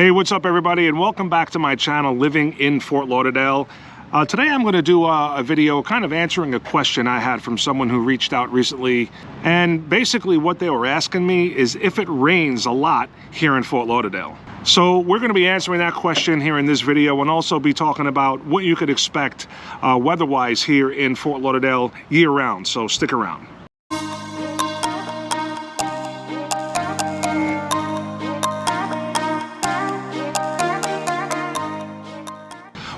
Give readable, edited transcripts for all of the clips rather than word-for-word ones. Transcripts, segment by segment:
Hey, what's up everybody, and welcome back to my channel, Living in Fort Lauderdale. Today I'm going to do a video kind of answering a question I had from someone who reached out recently. And basically what they were asking me is if it rains a lot here in Fort Lauderdale. So we're going to be answering that question here in this video, and also be talking about what you could expect weather-wise here in Fort Lauderdale year-round, so stick around.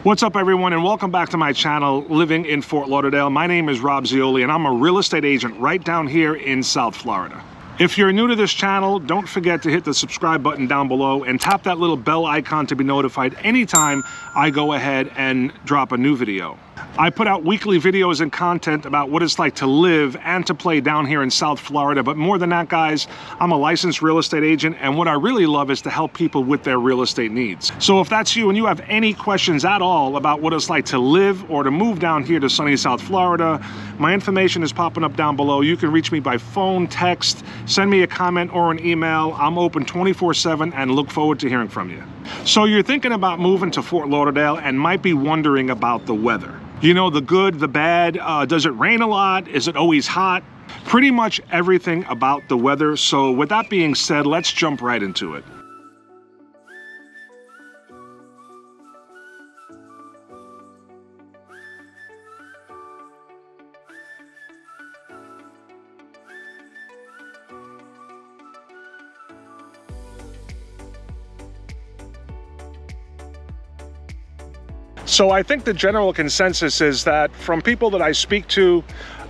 What's up everyone, and welcome back to my channel, Living in Fort Lauderdale. My name is Rob Zeoli, and I'm a real estate agent right down here in South Florida. If you're new to this channel, don't forget to hit the subscribe button down below and tap that little bell icon to be notified anytime I go ahead and drop a new video. I put out weekly videos and content about what it's like to live and to play down here in South Florida. But more than that, guys, I'm a licensed real estate agent, and what I really love is to help people with their real estate needs. So if that's you and you have any questions at all about what it's like to live or to move down here to sunny South Florida, my information is popping up down below. You can reach me by phone, text, send me a comment or an email. I'm open 24/7 and look forward to hearing from you. So you're thinking about moving to Fort Lauderdale and might be wondering about the weather. You know, the good, the bad, does it rain a lot? Is it always hot? Pretty much everything about the weather. So with that being said, let's jump right into it. So I think the general consensus is that from people that I speak to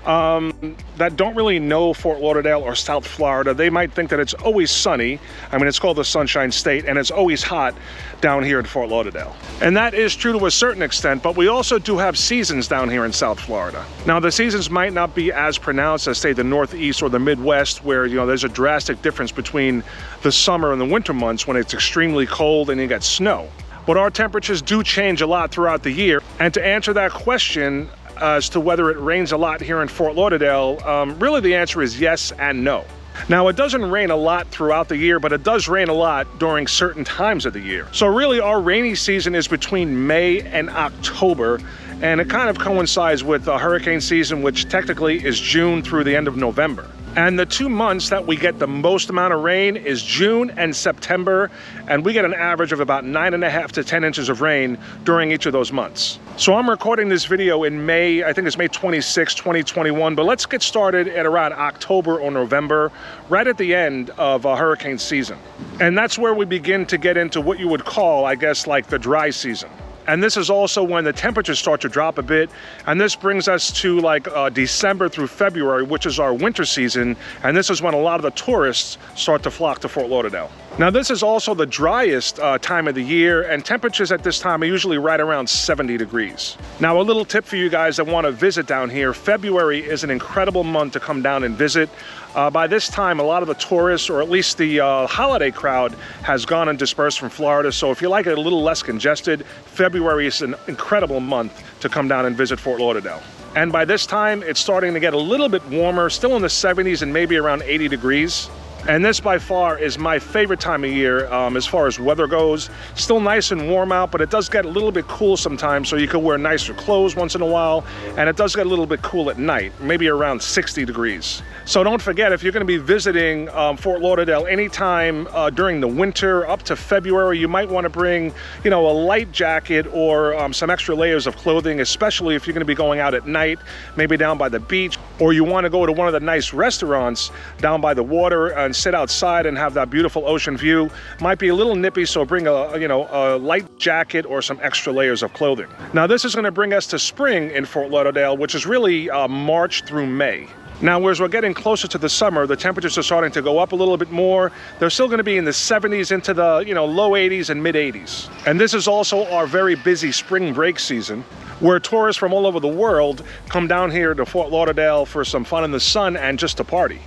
that don't really know Fort Lauderdale or South Florida, they might think that it's always sunny. I mean, it's called the Sunshine State, and it's always hot down here in Fort Lauderdale. And that is true to a certain extent, but we also do have seasons down here in South Florida. Now, the seasons might not be as pronounced as, say, the Northeast or the Midwest, where, you know, there's a drastic difference between the summer and the winter months when it's extremely cold and you get snow. But our temperatures do change a lot throughout the year. And to answer that question as to whether it rains a lot here in Fort Lauderdale, really the answer is yes and no. Now, it doesn't rain a lot throughout the year, but it does rain a lot during certain times of the year. So really our rainy season is between May and October, and it kind of coincides with hurricane season, which technically is June through the end of November. And the 2 months that we get the most amount of rain is June and September, and we get an average of about 9.5 to 10 inches of rain during each of those months. So I'm recording this video in May, I think it's May 26, 2021, but let's get started at around October or November, right at the end of hurricane season. And that's where we begin to get into what you would call, I guess, like the dry season. And this is also when the temperatures start to drop a bit. And this brings us to like December through February, which is our winter season. And this is when a lot of the tourists start to flock to Fort Lauderdale. Now, this is also the driest time of the year, and temperatures at this time are usually right around 70 degrees. Now, a little tip for you guys that want to visit down here: February is an incredible month to come down and visit. By this time, a lot of the tourists, or at least the holiday crowd, has gone and dispersed from Florida. So if you like it a little less congested, February is an incredible month to come down and visit Fort Lauderdale. And by this time, it's starting to get a little bit warmer, still in the 70s and maybe around 80 degrees. And this by far is my favorite time of year as far as weather goes. Still nice and warm out, but it does get a little bit cool sometimes, so you can wear nicer clothes once in a while. And it does get a little bit cool at night, maybe around 60 degrees. So don't forget, if you're going to be visiting Fort Lauderdale anytime during the winter up to February, you might want to bring, you know, a light jacket or some extra layers of clothing, especially if you're going to be going out at night, maybe down by the beach, or you want to go to one of the nice restaurants down by the water and sit outside and have that beautiful ocean view. Might be a little nippy, so bring a light jacket or some extra layers of clothing. Now, this is going to bring us to spring in Fort Lauderdale, which is really March through May. Now, as we're getting closer to the summer, the temperatures are starting to go up a little bit more. They're still going to be in the 70s into the, low 80s and mid 80s. And this is also our very busy spring break season, where tourists from all over the world come down here to Fort Lauderdale for some fun in the sun and just to party.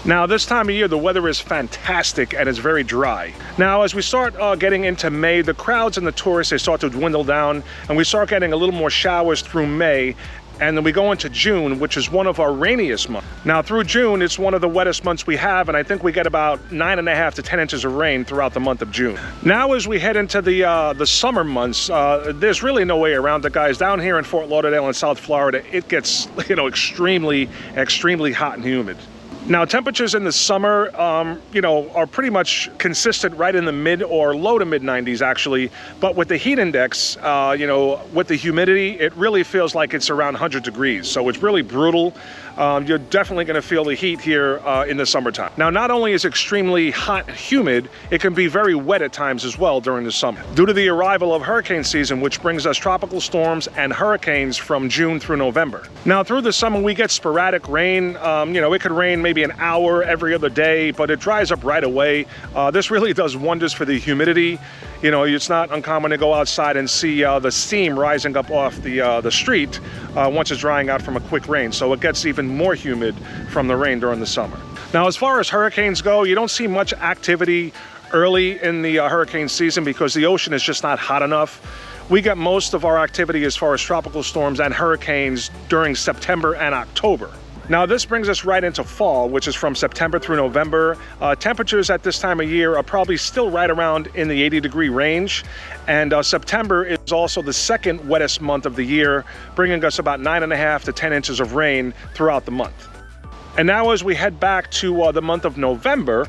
Now this time of year, the weather is fantastic and it's very dry. Now as we start getting into May, the crowds and the tourists, they start to dwindle down, and we start getting a little more showers through May. And then we go into June, which is one of our rainiest months. Now through June, it's one of the wettest months we have, and I think we get about 9.5 to 10 inches of rain throughout the month of June. Now as we head into the summer months, there's really no way around it, guys. Down here in Fort Lauderdale in South Florida, it gets, extremely hot and humid. Now temperatures in the summer, are pretty much consistent right in the mid or low to mid 90s actually. But with the heat index, with the humidity, it really feels like it's around 100 degrees. So it's really brutal. You're definitely going to feel the heat here in the summertime. Now, not only is it extremely hot and humid, it can be very wet at times as well during the summer. Due to the arrival of hurricane season, which brings us tropical storms and hurricanes from June through November. Now, through the summer, we get sporadic rain. It could rain maybe an hour every other day, but it dries up right away. This really does wonders for the humidity. It's not uncommon to go outside and see the steam rising up off the street once it's drying out from a quick rain. So it gets even more humid from the rain during the summer. Now, as far as hurricanes go, you don't see much activity early in the hurricane season because the ocean is just not hot enough. We get most of our activity as far as tropical storms and hurricanes during September and October. Now this brings us right into fall, which is from September through November. Temperatures at this time of year are probably still right around in the 80-degree range. And September is also the second wettest month of the year, bringing us about 9.5 to 10 inches of rain throughout the month. And now as we head back to the month of November,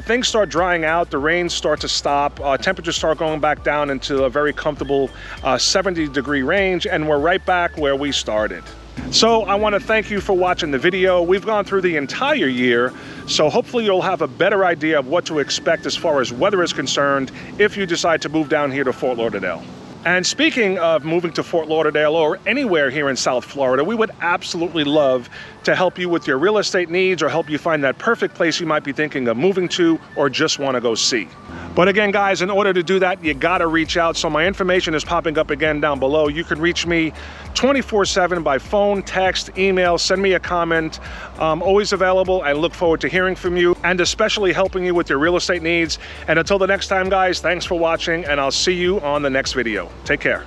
things start drying out, the rains start to stop, temperatures start going back down into a very comfortable 70-degree range, and we're right back where we started. So I want to thank you for watching the video. We've gone through the entire year, so hopefully you'll have a better idea of what to expect as far as weather is concerned if you decide to move down here to Fort Lauderdale. And speaking of moving to Fort Lauderdale or anywhere here in South Florida, we would absolutely love to help you with your real estate needs or help you find that perfect place you might be thinking of moving to or just want to go see. But again, guys, in order to do that, you got to reach out. So my information is popping up again down below. You can reach me 24/7 by phone, text, email, send me a comment. Always available. I look forward to hearing from you and especially helping you with your real estate needs. And until the next time, guys, thanks for watching, and I'll see you on the next video. Take care.